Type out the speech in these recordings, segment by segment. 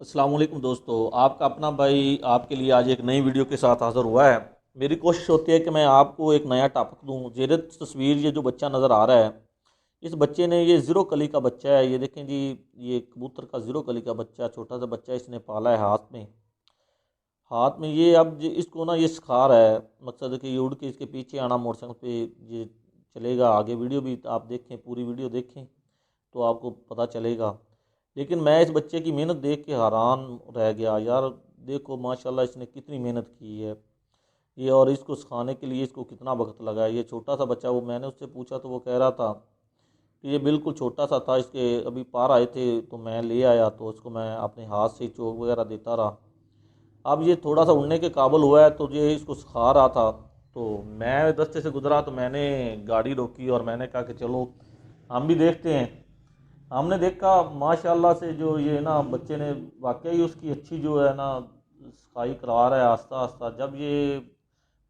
अस्सलाम वालेकुम दोस्तों। आपका अपना भाई आपके लिए आज एक नई वीडियो के साथ हाज़िर हुआ है। मेरी कोशिश होती है कि मैं आपको एक नया टॉपिक दूं। जेर तस्वीर ये जो बच्चा नज़र आ रहा है, इस बच्चे ने, ये ज़ीरो कली का बच्चा है। ये देखें जी, ये कबूतर का ज़ीरो कली का बच्चा, छोटा सा बच्चा इसने पाला है हाथ में ये अब इसको ना ये सिखा रहा है। मकसद है कि ये उड़ के इसके पीछे आना, मोटरसाइकिल पे ये चलेगा। आगे वीडियो भी आप देखें, पूरी वीडियो देखें तो आपको पता चलेगा। लेकिन मैं इस बच्चे की मेहनत देख के हैरान रह गया यार। देखो माशाल्लाह इसने कितनी मेहनत की है ये, और इसको सिखाने के लिए इसको कितना वक्त लगा है। ये छोटा सा बच्चा, वो मैंने उससे पूछा तो वो कह रहा था कि ये बिल्कुल छोटा सा था, इसके अभी पार आए थे तो मैं ले आया, तो उसको मैं अपने हाथ से चोक वगैरह देता रहा। अब ये थोड़ा सा उड़ने के काबिल हुआ है तो ये इसको सिखा रहा था। तो मैं रास्ते से गुजरा तो मैंने गाड़ी रोकी और मैंने कहा कि चलो हम भी देखते हैं। हमने देखा माशाल्लाह से जो ये ना बच्चे ने वाकई उसकी अच्छी जो है ना सफाई करवा रहा है आस्ता आस्ता। जब ये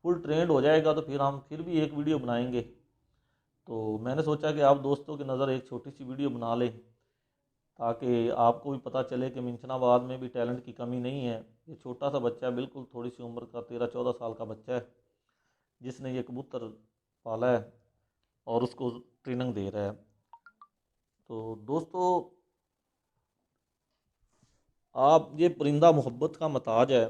फुल ट्रेंड हो जाएगा तो फिर हम फिर भी एक वीडियो बनाएंगे। तो मैंने सोचा कि आप दोस्तों की नज़र एक छोटी सी वीडियो बना लें, ताकि आपको भी पता चले कि मिंशनाबाद में भी टैलेंट की कमी नहीं है। ये छोटा सा बच्चा है, बिल्कुल थोड़ी सी उम्र का, 13-14 साल का बच्चा है, जिसने ये कबूतर पाला है और उसको ट्रेनिंग दे रहा है। तो दोस्तों, आप, ये परिंदा मोहब्बत का मताज है।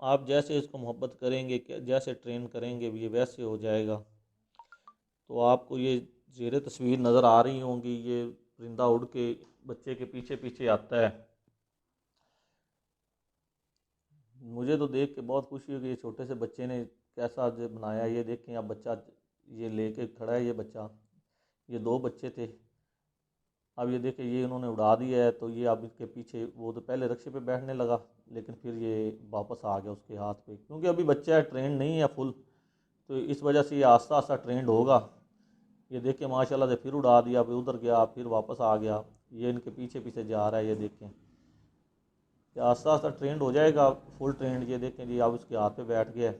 आप जैसे इसको मोहब्बत करेंगे, जैसे ट्रेन करेंगे ये वैसे हो जाएगा। तो आपको ये ज़ेर तस्वीर नज़र आ रही होंगी, ये परिंदा उड़ के बच्चे के पीछे पीछे आता है। मुझे तो देख के बहुत खुशी हुई कि ये छोटे से बच्चे ने कैसा जो बनाया। ये देखें, अब बच्चा ये लेके खड़ा है, ये बच्चा, ये दो बच्चे थे। अब ये देखें, ये इन्होंने उड़ा दिया है तो ये अब इसके पीछे, वो तो पहले रक्शे पे बैठने लगा लेकिन फिर ये वापस आ गया उसके हाथ पे, क्योंकि अभी बच्चा है, ट्रेंड नहीं है फुल। तो इस वजह से ये आस्ता आस्ता ट्रेंड होगा। ये देखें माशाल्लाह से फिर उड़ा दिया, फिर उधर गया, फिर वापस आ गया। ये इनके पीछे पीछे जा रहा है। ये देखें, ये आस्ता आस्ता ट्रेंड हो जाएगा, फुल ट्रेंड। ये देखें जी, अब उसके हाथ पे बैठ गया है,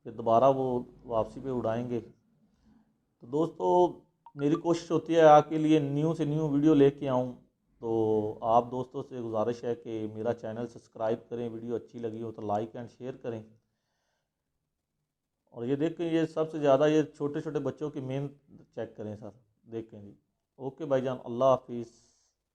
फिर दोबारा वो वापसी पे उड़ाएंगे। तो दोस्तों, मेरी कोशिश होती है आपके लिए न्यू से न्यू वीडियो लेके आऊँ। तो आप दोस्तों से गुजारिश है कि मेरा चैनल सब्सक्राइब करें, वीडियो अच्छी लगी हो तो लाइक एंड शेयर करें। और ये देखें, ये सबसे ज़्यादा ये छोटे छोटे बच्चों की मेहनत चेक करें सर। देखें जी। ओके भाईजान, अल्लाह हाफिज़।